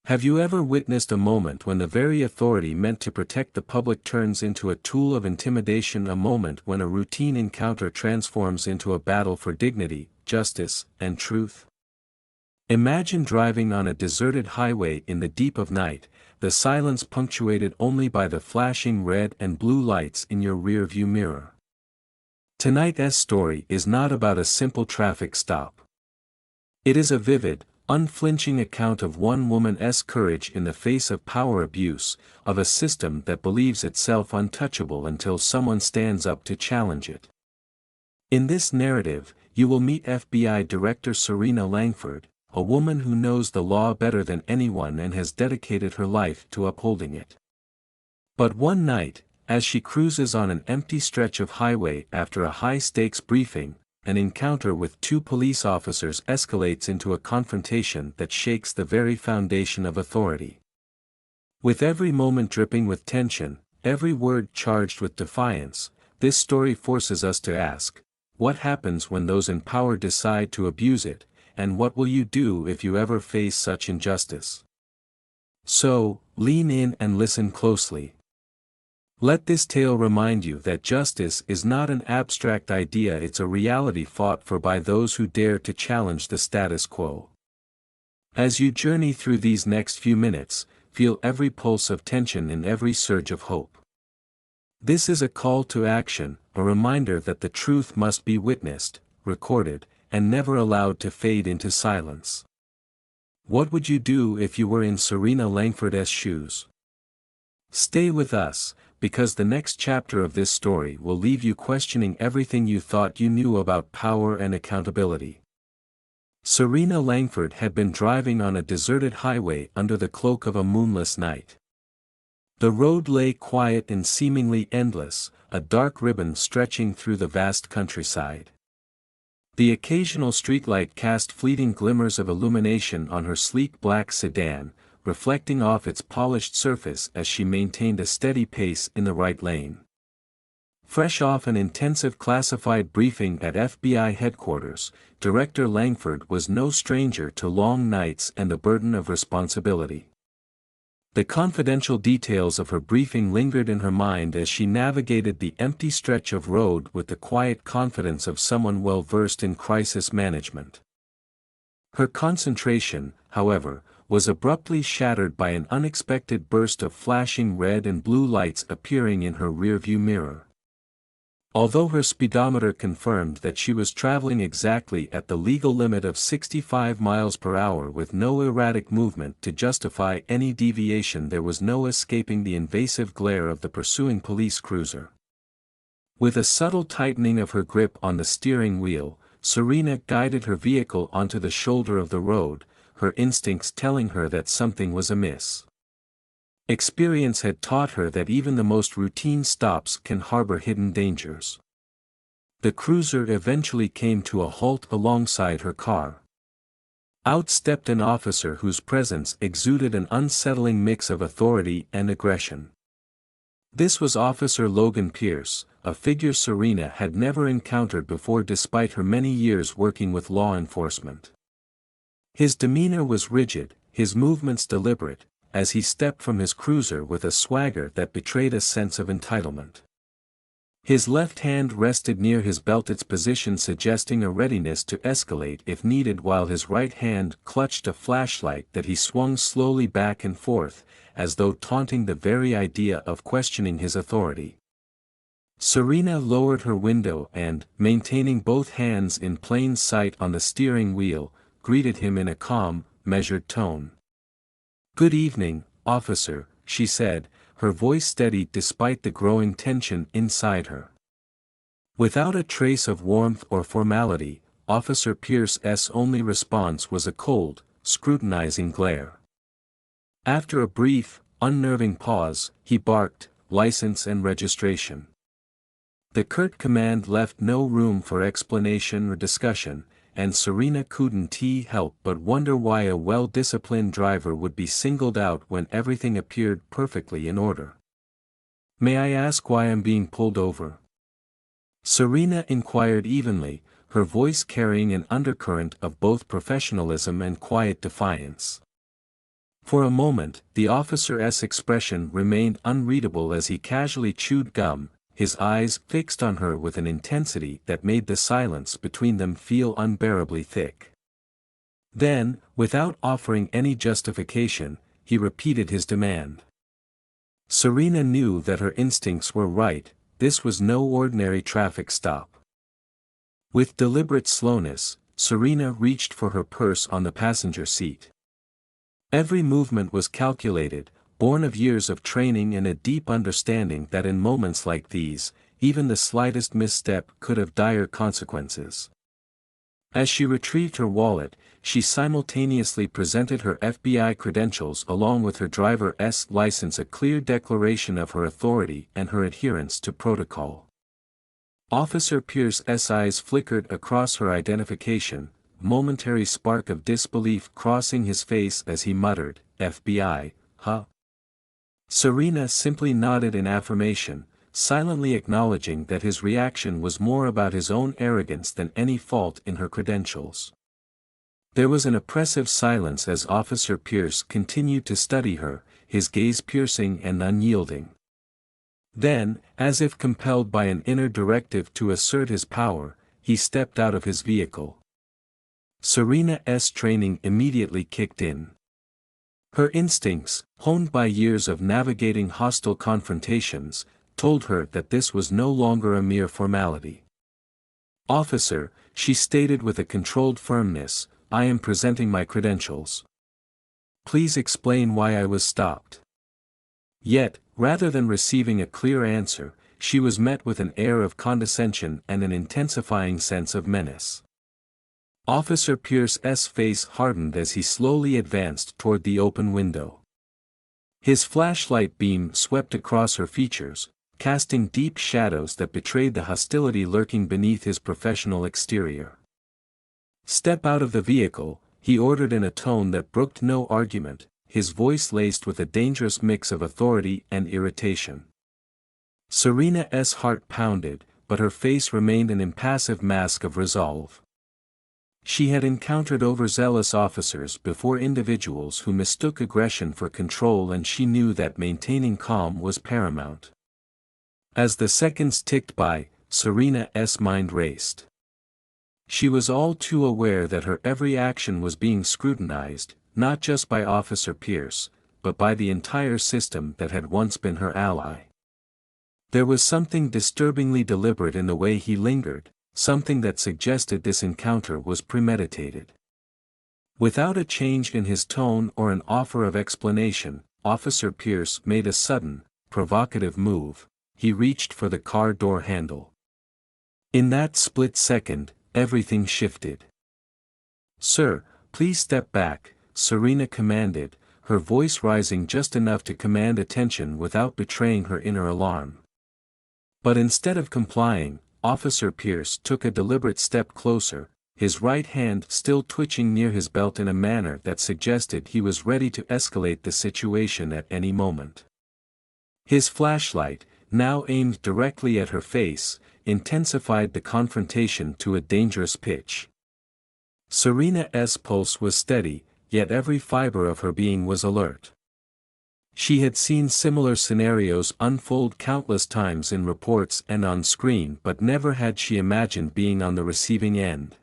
Have you ever witnessed a moment when the very authority meant to protect the public turns into a tool of intimidation, a moment when a routine encounter transforms into a battle for dignity, justice, and truth? Imagine driving on a deserted highway in the deep of night, the silence punctuated only by the flashing red and blue lights in your rearview mirror. Tonight's story is not about a simple traffic stop. It is a vivid, unflinching account of one woman's courage in the face of power abuse, of a system that believes itself untouchable until someone stands up to challenge it. In this narrative, you will meet FBI Director Serena Langford, a woman who knows the law better than anyone and has dedicated her life to upholding it. But one night, as she cruises on an empty stretch of highway after a high-stakes briefing, an encounter with two police officers escalates into a confrontation that shakes the very foundation of authority. With every moment dripping with tension, every word charged with defiance, this story forces us to ask, what happens when those in power decide to abuse it, and what will you do if you ever face such injustice? So, lean in and listen closely. Let this tale remind you that justice is not an abstract idea, it's a reality fought for by those who dare to challenge the status quo. As you journey through these next few minutes, feel every pulse of tension and every surge of hope. This is a call to action, a reminder that the truth must be witnessed, recorded, and never allowed to fade into silence. What would you do if you were in Serena Langford's shoes? Stay with us, because the next chapter of this story will leave you questioning everything you thought you knew about power and accountability. Serena Langford had been driving on a deserted highway under the cloak of a moonless night. The road lay quiet and seemingly endless, a dark ribbon stretching through the vast countryside. The occasional streetlight cast fleeting glimmers of illumination on her sleek black sedan, reflecting off its polished surface as she maintained a steady pace in the right lane. Fresh off an intensive classified briefing at FBI headquarters, Director Langford was no stranger to long nights and the burden of responsibility. The confidential details of her briefing lingered in her mind as she navigated the empty stretch of road with the quiet confidence of someone well versed in crisis management. Her concentration, however, was abruptly shattered by an unexpected burst of flashing red and blue lights appearing in her rearview mirror. Although her speedometer confirmed that she was traveling exactly at the legal limit of 65 miles per hour with no erratic movement to justify any deviation, there was no escaping the invasive glare of the pursuing police cruiser. With a subtle tightening of her grip on the steering wheel, Serena guided her vehicle onto the shoulder of the road, her instincts telling her that something was amiss. Experience had taught her that even the most routine stops can harbor hidden dangers. The cruiser eventually came to a halt alongside her car. Out stepped an officer whose presence exuded an unsettling mix of authority and aggression. This was Officer Logan Pierce, a figure Serena had never encountered before despite her many years working with law enforcement. His demeanor was rigid, his movements deliberate, as he stepped from his cruiser with a swagger that betrayed a sense of entitlement. His left hand rested near his belt, its position suggesting a readiness to escalate if needed, while his right hand clutched a flashlight that he swung slowly back and forth, as though taunting the very idea of questioning his authority. Serena lowered her window and, maintaining both hands in plain sight on the steering wheel, greeted him in a calm, measured tone. "Good evening, officer," she said, her voice steady despite the growing tension inside her. Without a trace of warmth or formality, Officer Pierce's only response was a cold, scrutinizing glare. After a brief, unnerving pause, he barked, "License and registration." The curt command left no room for explanation or discussion, and Serena couldn't help but wonder why a well-disciplined driver would be singled out when everything appeared perfectly in order. "May I ask why I'm being pulled over?" Serena inquired evenly, her voice carrying an undercurrent of both professionalism and quiet defiance. For a moment, the officer's expression remained unreadable as he casually chewed gum, his eyes fixed on her with an intensity that made the silence between them feel unbearably thick. Then, without offering any justification, he repeated his demand. Serena knew that her instincts were right, this was no ordinary traffic stop. With deliberate slowness, Serena reached for her purse on the passenger seat. Every movement was calculated, born of years of training and a deep understanding that in moments like these, even the slightest misstep could have dire consequences. As she retrieved her wallet, she simultaneously presented her FBI credentials along with her driver's license, a clear declaration of her authority and her adherence to protocol. Officer Pierce's eyes flickered across her identification, momentary spark of disbelief crossing his face as he muttered, "FBI, huh?" Serena simply nodded in affirmation, silently acknowledging that his reaction was more about his own arrogance than any fault in her credentials. There was an oppressive silence as Officer Pierce continued to study her, his gaze piercing and unyielding. Then, as if compelled by an inner directive to assert his power, he stepped out of his vehicle. Serena's training immediately kicked in. Her instincts, honed by years of navigating hostile confrontations, told her that this was no longer a mere formality. "Officer," she stated with a controlled firmness, "I am presenting my credentials. Please explain why I was stopped." Yet, rather than receiving a clear answer, she was met with an air of condescension and an intensifying sense of menace. Officer Pierce's face hardened as he slowly advanced toward the open window. His flashlight beam swept across her features, casting deep shadows that betrayed the hostility lurking beneath his professional exterior. "Step out of the vehicle," he ordered in a tone that brooked no argument, his voice laced with a dangerous mix of authority and irritation. Serena's heart pounded, but her face remained an impassive mask of resolve. She had encountered overzealous officers before, individuals who mistook aggression for control, and she knew that maintaining calm was paramount. As the seconds ticked by, Serena's mind raced. She was all too aware that her every action was being scrutinized, not just by Officer Pierce, but by the entire system that had once been her ally. There was something disturbingly deliberate in the way he lingered, something that suggested this encounter was premeditated. Without a change in his tone or an offer of explanation, Officer Pierce made a sudden, provocative move. He reached for the car door handle. In that split second, everything shifted. "Sir, please step back," Serena commanded, her voice rising just enough to command attention without betraying her inner alarm. But instead of complying, Officer Pierce took a deliberate step closer, his right hand still twitching near his belt in a manner that suggested he was ready to escalate the situation at any moment. His flashlight, now aimed directly at her face, intensified the confrontation to a dangerous pitch. Serena's pulse was steady, yet every fiber of her being was alert. She had seen similar scenarios unfold countless times in reports and on screen, but never had she imagined being on the receiving end.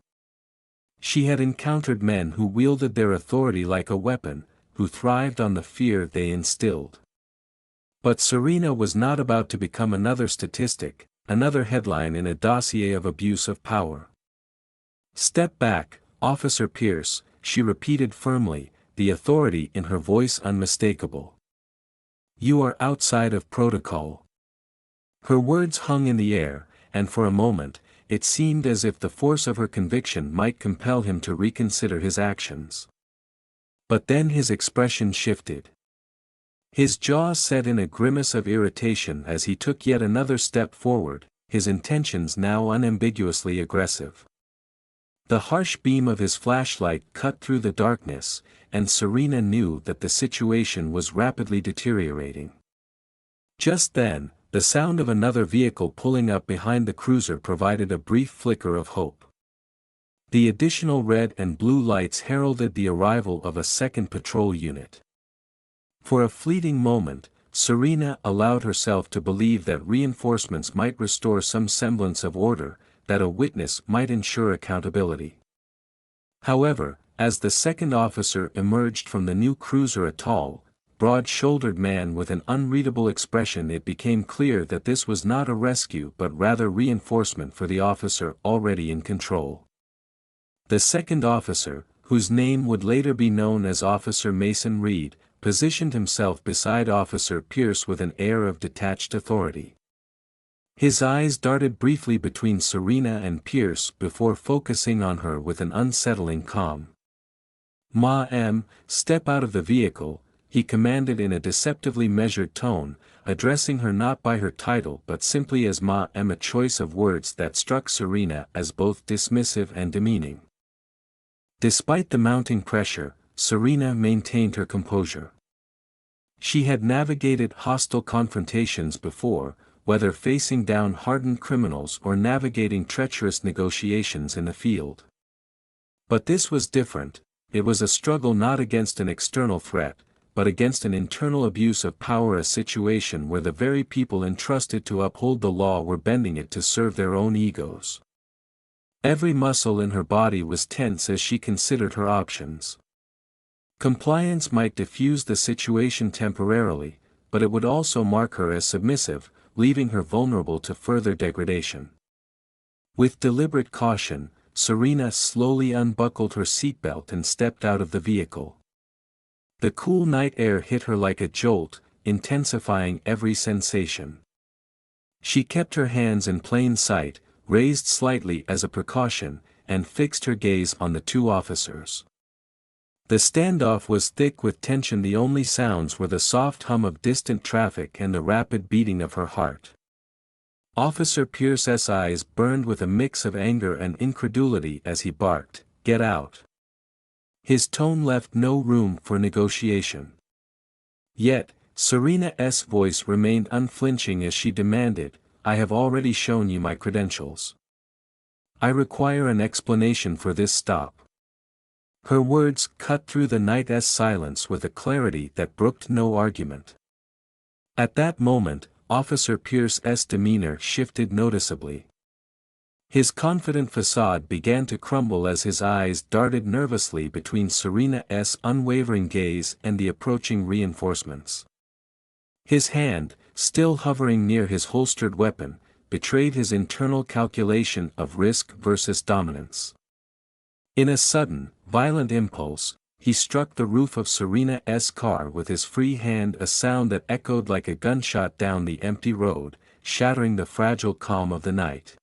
She had encountered men who wielded their authority like a weapon, who thrived on the fear they instilled. But Serena was not about to become another statistic, another headline in a dossier of abuse of power. "Step back, Officer Pierce," she repeated firmly, the authority in her voice unmistakable. "You are outside of protocol." Her words hung in the air, and for a moment, it seemed as if the force of her conviction might compel him to reconsider his actions. But then his expression shifted. His jaw set in a grimace of irritation as he took yet another step forward, his intentions now unambiguously aggressive. The harsh beam of his flashlight cut through the darkness, and Serena knew that the situation was rapidly deteriorating. Just then, the sound of another vehicle pulling up behind the cruiser provided a brief flicker of hope. The additional red and blue lights heralded the arrival of a second patrol unit. For a fleeting moment, Serena allowed herself to believe that reinforcements might restore some semblance of order, that a witness might ensure accountability. However, as the second officer emerged from the new cruiser, a tall, broad-shouldered man with an unreadable expression, it became clear that this was not a rescue but rather reinforcement for the officer already in control. The second officer, whose name would later be known as Officer Mason Reed, positioned himself beside Officer Pierce with an air of detached authority. His eyes darted briefly between Serena and Pierce before focusing on her with an unsettling calm. "Ma'am, step out of the vehicle," he commanded in a deceptively measured tone, addressing her not by her title but simply as Ma'am, a choice of words that struck Serena as both dismissive and demeaning. Despite the mounting pressure, Serena maintained her composure. She had navigated hostile confrontations before, whether facing down hardened criminals or navigating treacherous negotiations in the field. But this was different. It was a struggle not against an external threat, but against an internal abuse of power, a situation where the very people entrusted to uphold the law were bending it to serve their own egos. Every muscle in her body was tense as she considered her options. Compliance might diffuse the situation temporarily, but it would also mark her as submissive, leaving her vulnerable to further degradation. With deliberate caution, Serena slowly unbuckled her seatbelt and stepped out of the vehicle. The cool night air hit her like a jolt, intensifying every sensation. She kept her hands in plain sight, raised slightly as a precaution, and fixed her gaze on the two officers. The standoff was thick with tension. The only sounds were the soft hum of distant traffic and the rapid beating of her heart. Officer Pierce's eyes burned with a mix of anger and incredulity as he barked, "Get out." His tone left no room for negotiation. Yet, Serena's voice remained unflinching as she demanded, "I have already shown you my credentials. I require an explanation for this stop." Her words cut through the night's silence with a clarity that brooked no argument. At that moment, Officer Pierce's demeanor shifted noticeably. His confident facade began to crumble as his eyes darted nervously between Serena's unwavering gaze and the approaching reinforcements. His hand, still hovering near his holstered weapon, betrayed his internal calculation of risk versus dominance. In a sudden, violent impulse, he struck the roof of Serena's car with his free hand, a sound that echoed like a gunshot down the empty road, shattering the fragile calm of the night.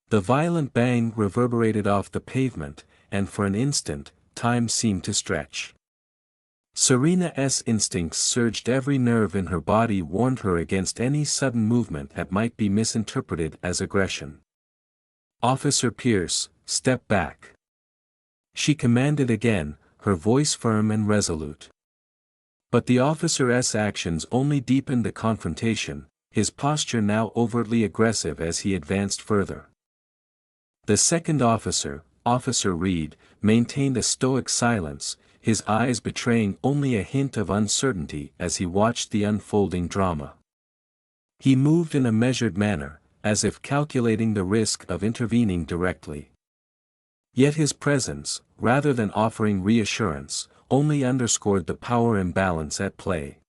The violent bang reverberated off the pavement, and for an instant, time seemed to stretch. Serena's instincts surged. Every nerve in her body warned her against any sudden movement that might be misinterpreted as aggression. "Officer Pierce, step back," she commanded again, her voice firm and resolute. But the officer's actions only deepened the confrontation, his posture now overtly aggressive as he advanced further. The second officer, Officer Reed, maintained a stoic silence, his eyes betraying only a hint of uncertainty as he watched the unfolding drama. He moved in a measured manner, as if calculating the risk of intervening directly. Yet his presence, rather than offering reassurance, only underscored the power imbalance at play.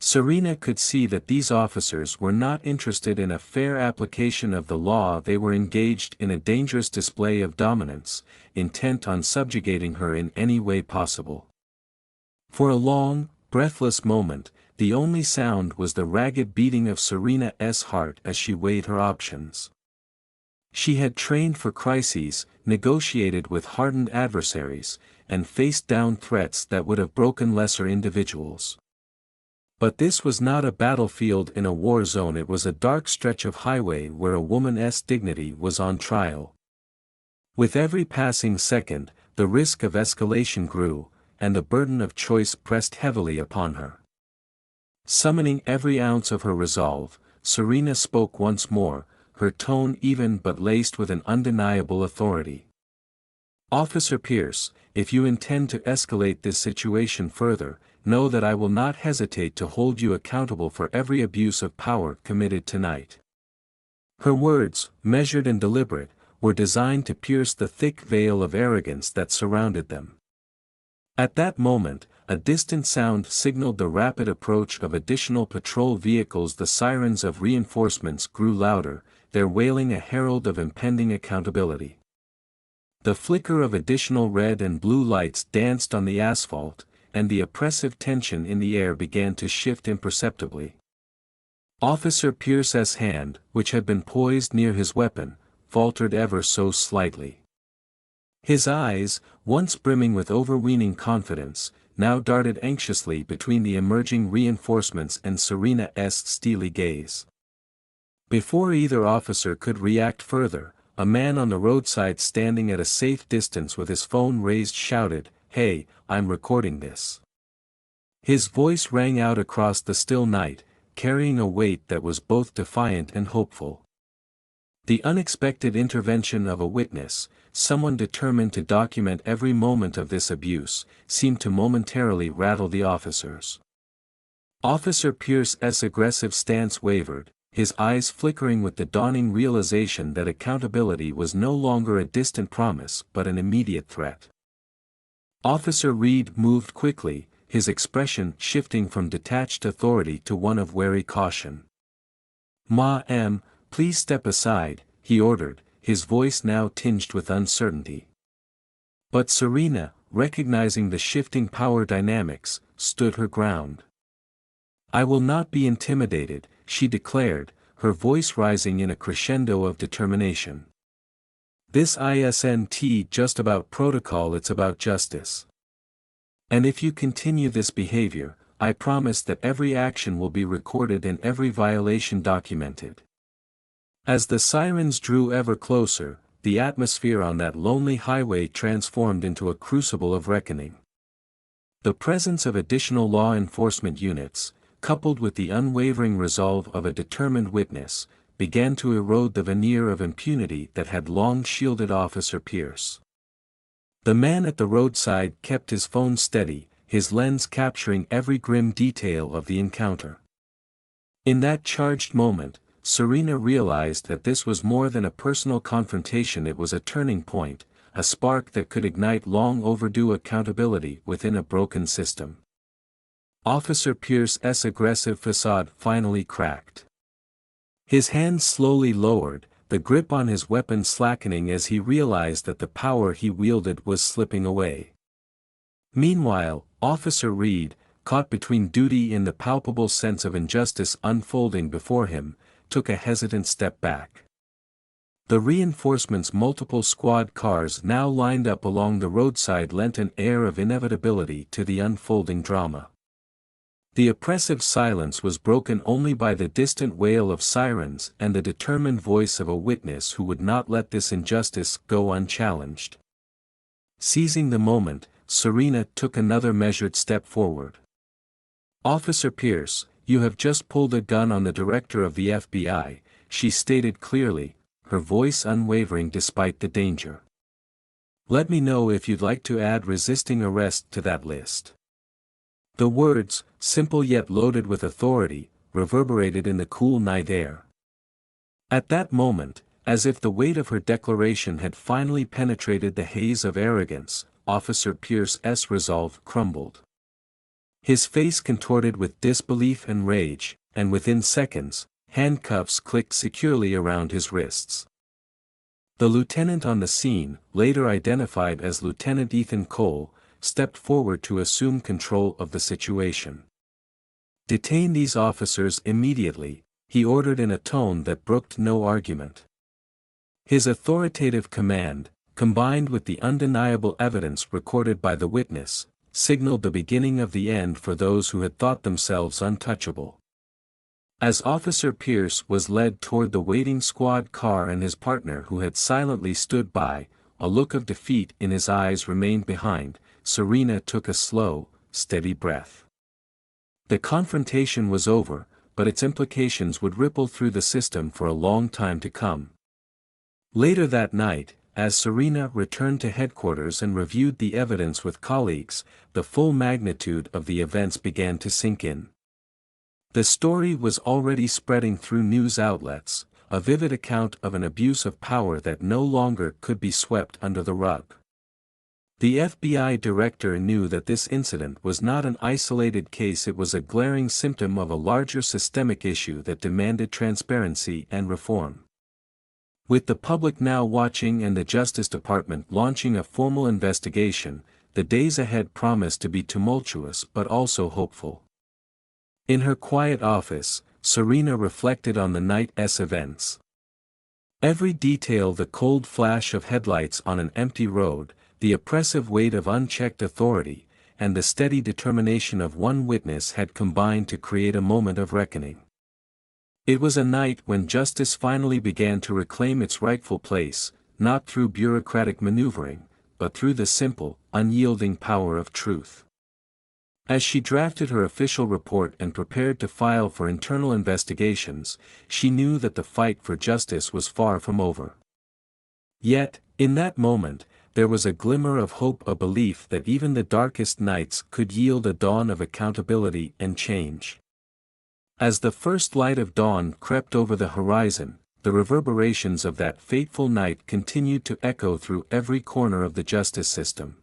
Serena could see that these officers were not interested in a fair application of the law. They were engaged in a dangerous display of dominance, intent on subjugating her in any way possible. For a long, breathless moment, the only sound was the ragged beating of Serena's heart as she weighed her options. She had trained for crises, negotiated with hardened adversaries, and faced down threats that would have broken lesser individuals. But this was not a battlefield in a war zone. It was a dark stretch of highway where a woman's dignity was on trial. With every passing second, the risk of escalation grew, and the burden of choice pressed heavily upon her. Summoning every ounce of her resolve, Serena spoke once more, her tone even but laced with an undeniable authority. Officer Pierce, if you intend to escalate this situation further, know that I will not hesitate to hold you accountable for every abuse of power committed tonight." Her words, measured and deliberate, were designed to pierce the thick veil of arrogance that surrounded them. At that moment, a distant sound signaled the rapid approach of additional patrol vehicles. The sirens of reinforcements grew louder, their wailing a herald of impending accountability. The flicker of additional red and blue lights danced on the asphalt, and the oppressive tension in the air began to shift imperceptibly. Officer Pierce's hand, which had been poised near his weapon, faltered ever so slightly. His eyes, once brimming with overweening confidence, now darted anxiously between the emerging reinforcements and Serena's steely gaze. Before either officer could react further, a man on the roadside standing at a safe distance with his phone raised shouted, "Hey, I'm recording this." His voice rang out across the still night, carrying a weight that was both defiant and hopeful. The unexpected intervention of a witness, someone determined to document every moment of this abuse, seemed to momentarily rattle the officers. Officer Pierce's aggressive stance wavered, his eyes flickering with the dawning realization that accountability was no longer a distant promise but an immediate threat. Officer Reed moved quickly, his expression shifting from detached authority to one of wary caution. "Ma'am, please step aside," he ordered, his voice now tinged with uncertainty. But Serena, recognizing the shifting power dynamics, stood her ground. "I will not be intimidated," she declared, her voice rising in a crescendo of determination. "This isn't just about protocol, it's about justice. And if you continue this behavior, I promise that every action will be recorded and every violation documented." As the sirens drew ever closer, the atmosphere on that lonely highway transformed into a crucible of reckoning. The presence of additional law enforcement units, coupled with the unwavering resolve of a determined witness, began to erode the veneer of impunity that had long shielded Officer Pierce. The man at the roadside kept his phone steady, his lens capturing every grim detail of the encounter. In that charged moment, Serena realized that this was more than a personal confrontation. It was a turning point, a spark that could ignite long overdue accountability within a broken system. Officer Pierce's aggressive facade finally cracked. His hands slowly lowered, the grip on his weapon slackening as he realized that the power he wielded was slipping away. Meanwhile, Officer Reed, caught between duty and the palpable sense of injustice unfolding before him, took a hesitant step back. The reinforcements' multiple squad cars now lined up along the roadside lent an air of inevitability to the unfolding drama. The oppressive silence was broken only by the distant wail of sirens and the determined voice of a witness who would not let this injustice go unchallenged. Seizing the moment, Serena took another measured step forward. "Officer Pierce, you have just pulled a gun on the director of the FBI," she stated clearly, her voice unwavering despite the danger. "Let me know if you'd like to add resisting arrest to that list." The words, simple yet loaded with authority, reverberated in the cool night air. At that moment, as if the weight of her declaration had finally penetrated the haze of arrogance, Officer Pierce's resolve crumbled. His face contorted with disbelief and rage, and within seconds, handcuffs clicked securely around his wrists. The lieutenant on the scene, later identified as Lieutenant Ethan Cole, stepped forward to assume control of the situation. "Detain these officers immediately," he ordered in a tone that brooked no argument. His authoritative command, combined with the undeniable evidence recorded by the witness, signaled the beginning of the end for those who had thought themselves untouchable. As Officer Pierce was led toward the waiting squad car and his partner who had silently stood by, a look of defeat in his eyes remained behind, Serena took a slow, steady breath. The confrontation was over, but its implications would ripple through the system for a long time to come. Later that night, as Serena returned to headquarters and reviewed the evidence with colleagues, the full magnitude of the events began to sink in. The story was already spreading through news outlets, a vivid account of an abuse of power that no longer could be swept under the rug. The FBI director knew that this incident was not an isolated case, it was a glaring symptom of a larger systemic issue that demanded transparency and reform. With the public now watching and the Justice Department launching a formal investigation, the days ahead promised to be tumultuous but also hopeful. In her quiet office, Serena reflected on the night's events. Every detail, the cold flash of headlights on an empty road, the oppressive weight of unchecked authority, and the steady determination of one witness had combined to create a moment of reckoning. It was a night when justice finally began to reclaim its rightful place, not through bureaucratic maneuvering, but through the simple, unyielding power of truth. As she drafted her official report and prepared to file for internal investigations, she knew that the fight for justice was far from over. Yet, in that moment, there was a glimmer of hope, a belief that even the darkest nights could yield a dawn of accountability and change. As the first light of dawn crept over the horizon, the reverberations of that fateful night continued to echo through every corner of the justice system.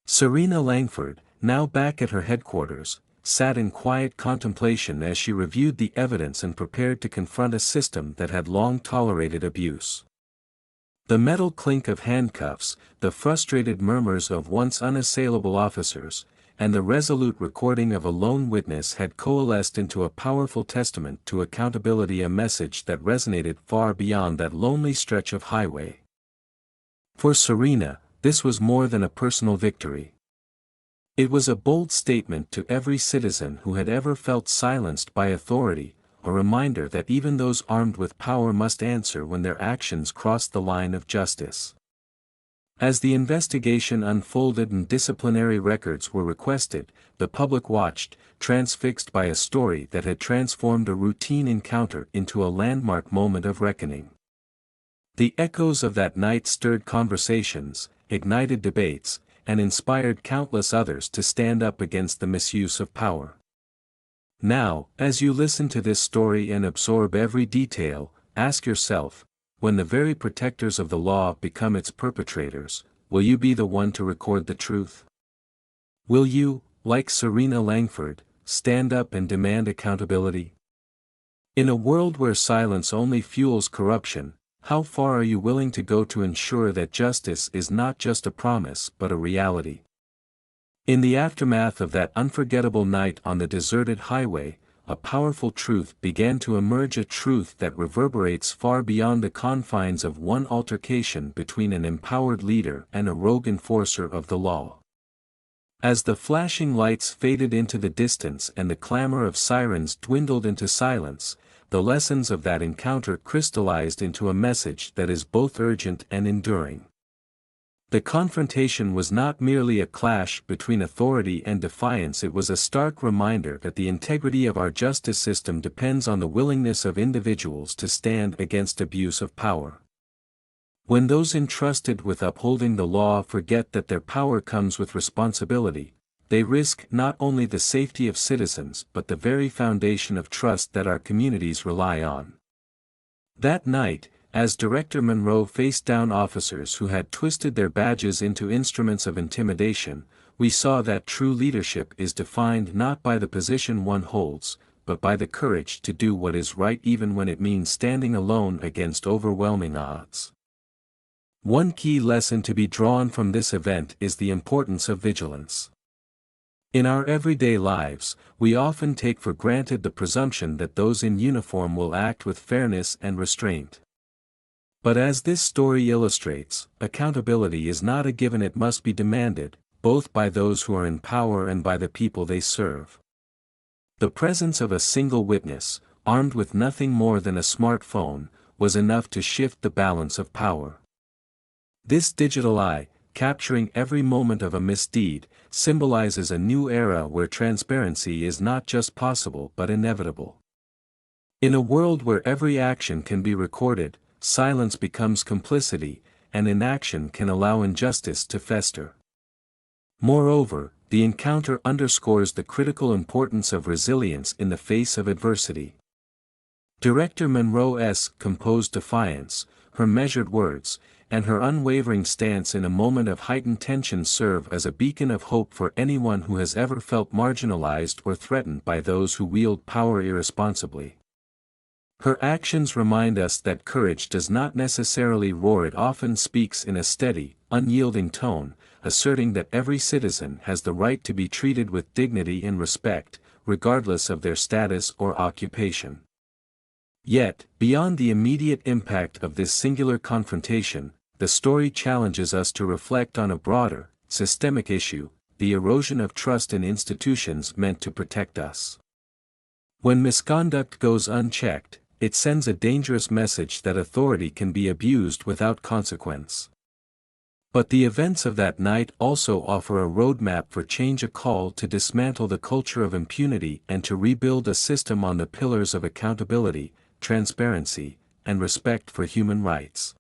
Serena Langford, now back at her headquarters, sat in quiet contemplation as she reviewed the evidence and prepared to confront a system that had long tolerated abuse. The metal clink of handcuffs, the frustrated murmurs of once unassailable officers, and the resolute recording of a lone witness had coalesced into a powerful testament to accountability, a message that resonated far beyond that lonely stretch of highway. For Serena, this was more than a personal victory. It was a bold statement to every citizen who had ever felt silenced by authority, a reminder that even those armed with power must answer when their actions crossed the line of justice. As the investigation unfolded and disciplinary records were requested, the public watched, transfixed by a story that had transformed a routine encounter into a landmark moment of reckoning. The echoes of that night stirred conversations, ignited debates, and inspired countless others to stand up against the misuse of power. Now, as you listen to this story and absorb every detail, ask yourself, when the very protectors of the law become its perpetrators, will you be the one to record the truth? Will you, like Serena Langford, stand up and demand accountability? In a world where silence only fuels corruption, how far are you willing to go to ensure that justice is not just a promise but a reality? In the aftermath of that unforgettable night on the deserted highway, a powerful truth began to emerge, a truth that reverberates far beyond the confines of one altercation between an empowered leader and a rogue enforcer of the law. As the flashing lights faded into the distance and the clamor of sirens dwindled into silence, the lessons of that encounter crystallized into a message that is both urgent and enduring. The confrontation was not merely a clash between authority and defiance, it was a stark reminder that the integrity of our justice system depends on the willingness of individuals to stand against abuse of power. When those entrusted with upholding the law forget that their power comes with responsibility, they risk not only the safety of citizens but the very foundation of trust that our communities rely on. That night, as Director Monroe faced down officers who had twisted their badges into instruments of intimidation, we saw that true leadership is defined not by the position one holds, but by the courage to do what is right even when it means standing alone against overwhelming odds. One key lesson to be drawn from this event is the importance of vigilance. In our everyday lives, we often take for granted the presumption that those in uniform will act with fairness and restraint. But as this story illustrates, accountability is not a given, it must be demanded, both by those who are in power and by the people they serve. The presence of a single witness, armed with nothing more than a smartphone, was enough to shift the balance of power. This digital eye, capturing every moment of a misdeed, symbolizes a new era where transparency is not just possible but inevitable. In a world where every action can be recorded, silence becomes complicity, and inaction can allow injustice to fester. Moreover, the encounter underscores the critical importance of resilience in the face of adversity. Director Monroe's composed defiance, her measured words, and her unwavering stance in a moment of heightened tension serve as a beacon of hope for anyone who has ever felt marginalized or threatened by those who wield power irresponsibly. Her actions remind us that courage does not necessarily roar. It often speaks in a steady, unyielding tone, asserting that every citizen has the right to be treated with dignity and respect, regardless of their status or occupation. Yet, beyond the immediate impact of this singular confrontation, the story challenges us to reflect on a broader, systemic issue: the erosion of trust in institutions meant to protect us. When misconduct goes unchecked, it sends a dangerous message that authority can be abused without consequence. But the events of that night also offer a roadmap for change, a call to dismantle the culture of impunity and to rebuild a system on the pillars of accountability, transparency, and respect for human rights.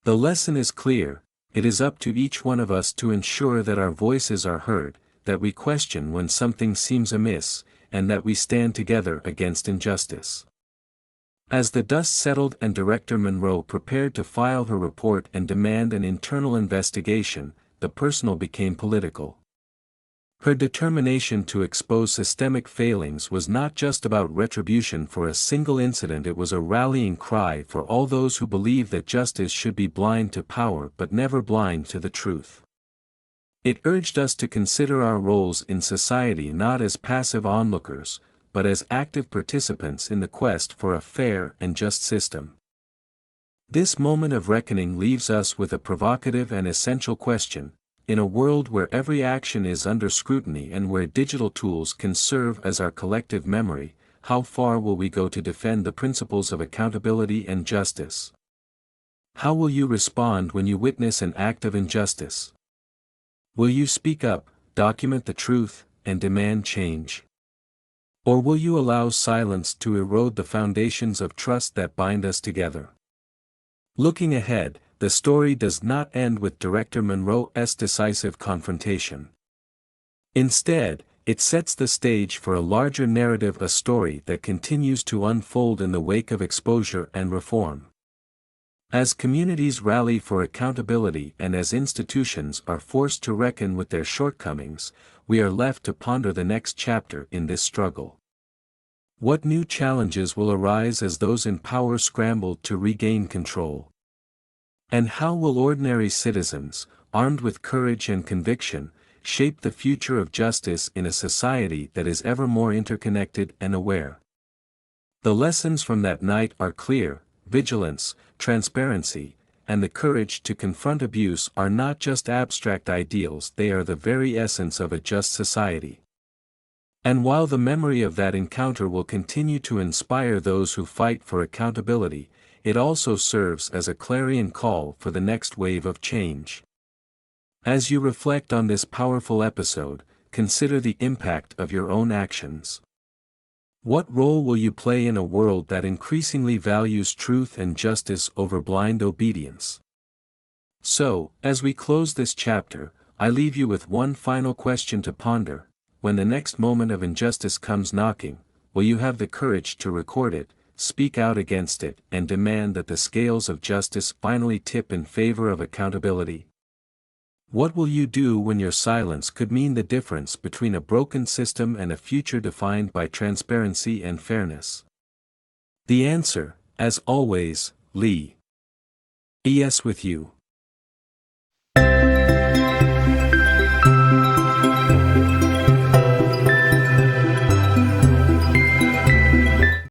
The lesson is clear: it is up to each one of us to ensure that our voices are heard, that we question when something seems amiss, and that we stand together against injustice. As the dust settled and Director Monroe prepared to file her report and demand an internal investigation, the personal became political. Her determination to expose systemic failings was not just about retribution for a single incident. It was a rallying cry for all those who believe that justice should be blind to power but never blind to the truth. It urged us to consider our roles in society not as passive onlookers, but as active participants in the quest for a fair and just system. This moment of reckoning leaves us with a provocative and essential question: in a world where every action is under scrutiny and where digital tools can serve as our collective memory, how far will we go to defend the principles of accountability and justice? How will you respond when you witness an act of injustice? Will you speak up, document the truth, and demand change? Or will you allow silence to erode the foundations of trust that bind us together? Looking ahead, the story does not end with Director Monroe's decisive confrontation. Instead, it sets the stage for a larger narrative, a story that continues to unfold in the wake of exposure and reform. As communities rally for accountability and as institutions are forced to reckon with their shortcomings, we are left to ponder the next chapter in this struggle. What new challenges will arise as those in power scramble to regain control? And how will ordinary citizens, armed with courage and conviction, shape the future of justice in a society that is ever more interconnected and aware? The lessons from that night are clear: vigilance, transparency, and the courage to confront abuse are not just abstract ideals, they are the very essence of a just society. And while the memory of that encounter will continue to inspire those who fight for accountability, it also serves as a clarion call for the next wave of change. As you reflect on this powerful episode, consider the impact of your own actions. What role will you play in a world that increasingly values truth and justice over blind obedience? So, as we close this chapter, I leave you with one final question to ponder: when the next moment of injustice comes knocking, will you have the courage to record it, speak out against it, and demand that the scales of justice finally tip in favor of accountability? What will you do when your silence could mean the difference between a broken system and a future defined by transparency and fairness? The answer, as always, Lee. ES with you.